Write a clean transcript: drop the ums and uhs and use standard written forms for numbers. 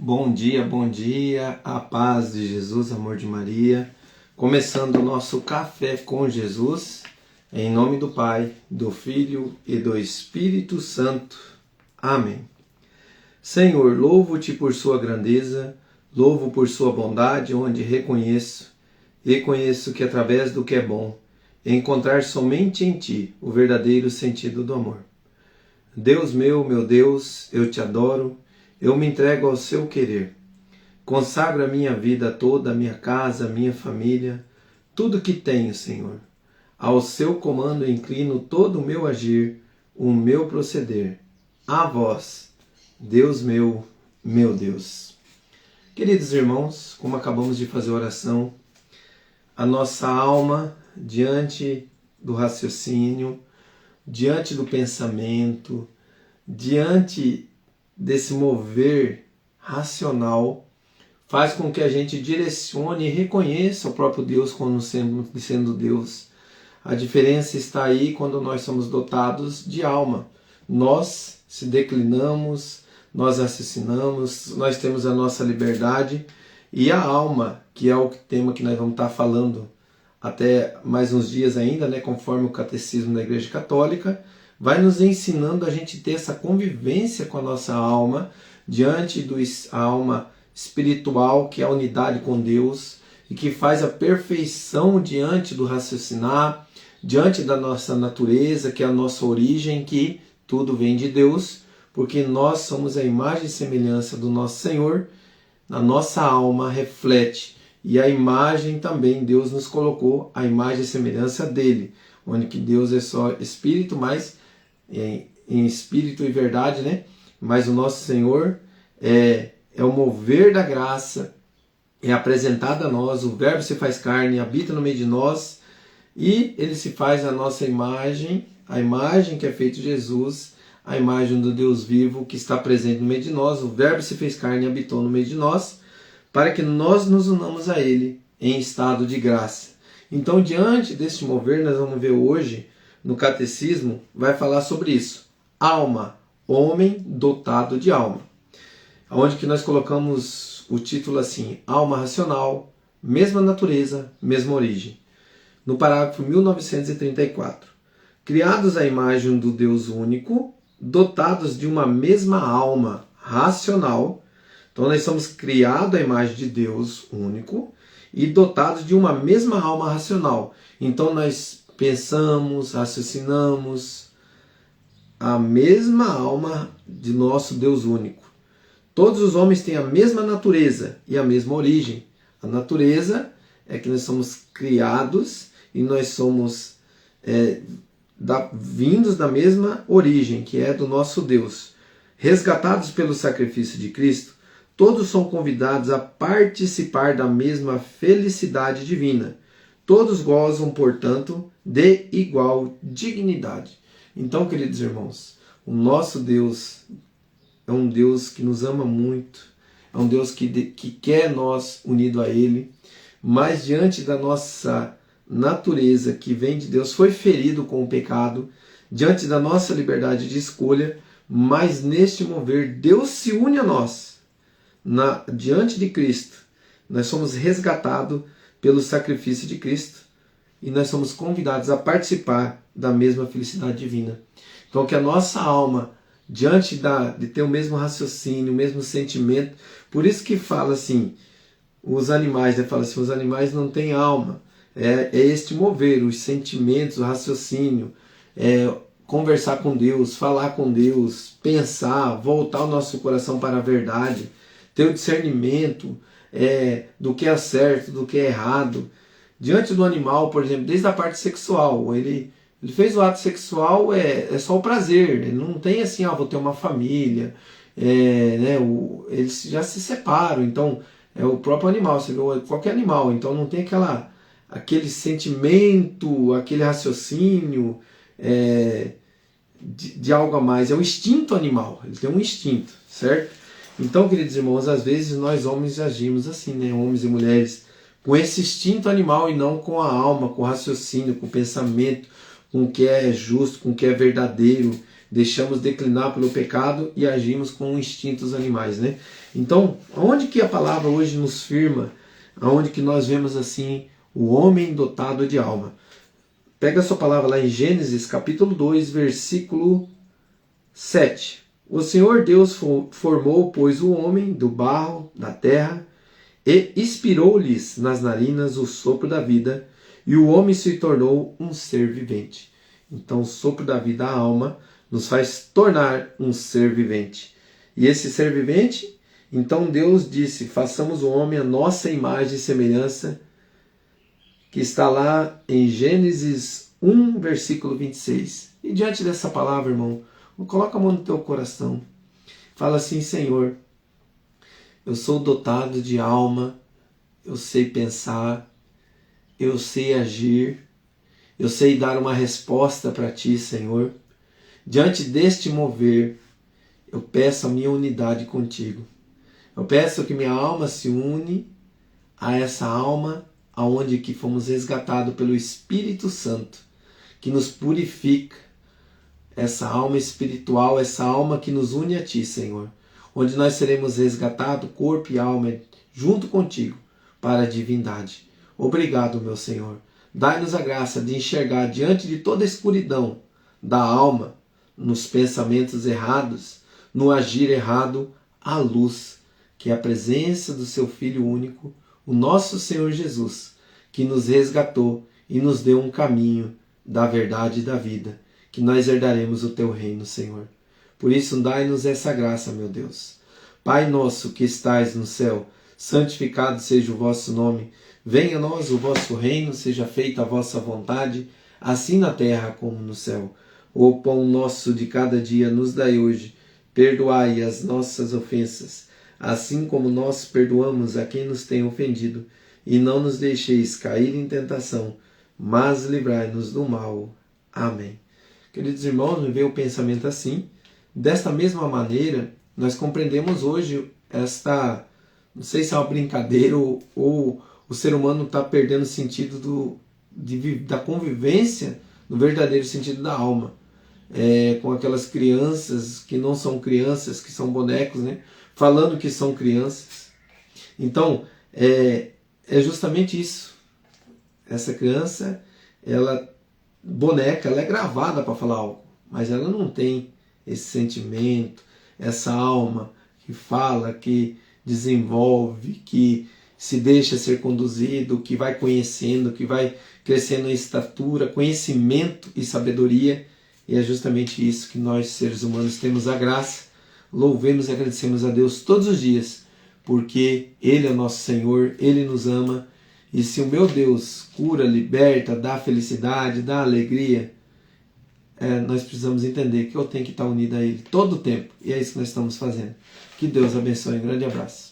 Bom dia, a paz de Jesus, amor de Maria. Começando o nosso Café com Jesus, em nome do Pai, do Filho e do Espírito Santo. Amém. Senhor, louvo-te por sua grandeza, louvo por sua bondade, onde reconheço que através do que é bom, encontrar somente em ti o verdadeiro sentido do amor. Deus meu Deus, eu te adoro, eu me entrego ao seu querer. Consagro a minha vida toda, a minha casa, a minha família, tudo que tenho, Senhor. Ao seu comando inclino todo o meu agir, o meu proceder. A vós, Deus meu Deus. Queridos irmãos, como acabamos de fazer a oração, a nossa alma diante do raciocínio, diante do pensamento, diante desse mover racional, faz com que a gente direcione e reconheça o próprio Deus como sendo Deus. A diferença está aí quando nós somos dotados de alma. Nós se declinamos, nós raciocinamos, nós temos a nossa liberdade, e a alma, que é o tema que nós vamos estar falando até mais uns dias ainda, conforme o catecismo da Igreja Católica, vai nos ensinando a gente ter essa convivência com a nossa alma, diante da alma espiritual, que é a unidade com Deus, e que faz a perfeição diante do raciocinar, diante da nossa natureza, que é a nossa origem, que tudo vem de Deus, porque nós somos a imagem e semelhança do nosso Senhor, a nossa alma reflete, e a imagem também, Deus nos colocou a imagem e semelhança dele, onde que Deus é só Espírito, mas em Espírito e verdade, Mas o nosso Senhor é o mover da graça, é apresentado a nós, o Verbo se faz carne, habita no meio de nós, e ele se faz a nossa imagem, a imagem que é feita de Jesus, a imagem do Deus vivo que está presente no meio de nós, o Verbo se fez carne e habitou no meio de nós, para que nós nos unamos a ele em estado de graça. Então, diante deste mover, nós vamos ver hoje, no Catecismo, vai falar sobre isso. Alma, homem dotado de alma. Onde que nós colocamos o título assim, alma racional, mesma natureza, mesma origem. No parágrafo 1934. Criados à imagem do Deus único, dotados de uma mesma alma racional. Então nós somos criados à imagem de Deus único e dotados de uma mesma alma racional. Então nós pensamos, raciocinamos a mesma alma de nosso Deus único. Todos os homens têm a mesma natureza e a mesma origem. A natureza é que nós somos criados e nós somos vindos da mesma origem, que é do nosso Deus. Resgatados pelo sacrifício de Cristo, todos são convidados a participar da mesma felicidade divina. Todos gozam, portanto, de igual dignidade. Então, queridos irmãos, o nosso Deus é um Deus que nos ama muito, é um Deus que quer nós unido a Ele, mas diante da nossa natureza que vem de Deus, foi ferido com o pecado, diante da nossa liberdade de escolha, mas neste mover Deus se une a nós, diante de Cristo. Nós somos resgatados pelo sacrifício de Cristo e nós somos convidados a participar da mesma felicidade divina. Então que a nossa alma, diante de ter o mesmo raciocínio, o mesmo sentimento, por isso que fala assim, os animais, fala assim, os animais não têm alma, é este mover, os sentimentos, o raciocínio, conversar com Deus, falar com Deus, pensar, voltar o nosso coração para a verdade, ter o discernimento do que é certo, do que é errado. Diante do animal, por exemplo, desde a parte sexual, ele fez o ato sexual, é só o prazer, ele não tem assim, vou ter uma família, eles já se separam, então é o próprio animal, você vê qualquer animal, então não tem aquele sentimento, aquele raciocínio de algo a mais, é o instinto animal, ele tem um instinto, certo? Então, queridos irmãos, às vezes nós homens agimos assim, homens e mulheres, com esse instinto animal e não com a alma, com o raciocínio, com o pensamento, com o que é justo, com o que é verdadeiro. deixamos declinar pelo pecado e agimos com instintos animais, né? Então, aonde que a palavra hoje nos firma? Aonde que nós vemos assim o homem dotado de alma? Pega a sua palavra lá em Gênesis capítulo 2, versículo 7. O Senhor Deus formou, pois, o homem do barro da terra e expirou-lhes nas narinas o sopro da vida, e o homem se tornou um ser vivente. Então, o sopro da vida, a alma, nos faz tornar um ser vivente. E esse ser vivente, então Deus disse, façamos o homem a nossa imagem e semelhança, que está lá em Gênesis 1, versículo 26. E diante dessa palavra, irmão, coloca a mão no teu coração. Fala assim, Senhor, eu sou dotado de alma, eu sei pensar, eu sei agir, eu sei dar uma resposta para Ti, Senhor. Diante deste mover, eu peço a minha unidade contigo. Eu peço que minha alma se une a essa alma aonde que fomos resgatados pelo Espírito Santo, que nos purifica, essa alma espiritual, essa alma que nos une a Ti, Senhor, onde nós seremos resgatados, corpo e alma, junto contigo, para a divindade. Obrigado, meu Senhor. Dai-nos a graça de enxergar diante de toda a escuridão da alma, nos pensamentos errados, no agir errado, a luz, que é a presença do Seu Filho único, o nosso Senhor Jesus, que nos resgatou e nos deu um caminho da verdade e da vida, que nós herdaremos o Teu reino, Senhor. Por isso, dai-nos essa graça, meu Deus. Pai nosso que estais no céu, santificado seja o vosso nome. Venha a nós o vosso reino, seja feita a vossa vontade, assim na terra como no céu. O pão nosso de cada dia nos dai hoje. Perdoai as nossas ofensas, assim como nós perdoamos a quem nos tem ofendido. E não nos deixeis cair em tentação, mas livrai-nos do mal. Amém. Queridos irmãos, me veio o pensamento assim. Desta mesma maneira, nós compreendemos hoje esta, não sei se é uma brincadeira ou o ser humano está perdendo o sentido da convivência, no verdadeiro sentido da alma. Com aquelas crianças que não são crianças, que são bonecos, né? Falando que são crianças. Então, é justamente isso. Essa criança, boneca, ela é gravada para falar algo, mas ela não tem esse sentimento, essa alma que fala, que desenvolve, que se deixa ser conduzido, que vai conhecendo, que vai crescendo em estatura, conhecimento e sabedoria. E é justamente isso que nós, seres humanos, temos a graça. Louvemos e agradecemos a Deus todos os dias, porque Ele é nosso Senhor, Ele nos ama. E se o meu Deus cura, liberta, dá felicidade, dá alegria, nós precisamos entender que eu tenho que estar unido a Ele todo o tempo. E é isso que nós estamos fazendo. Que Deus abençoe. Um grande abraço.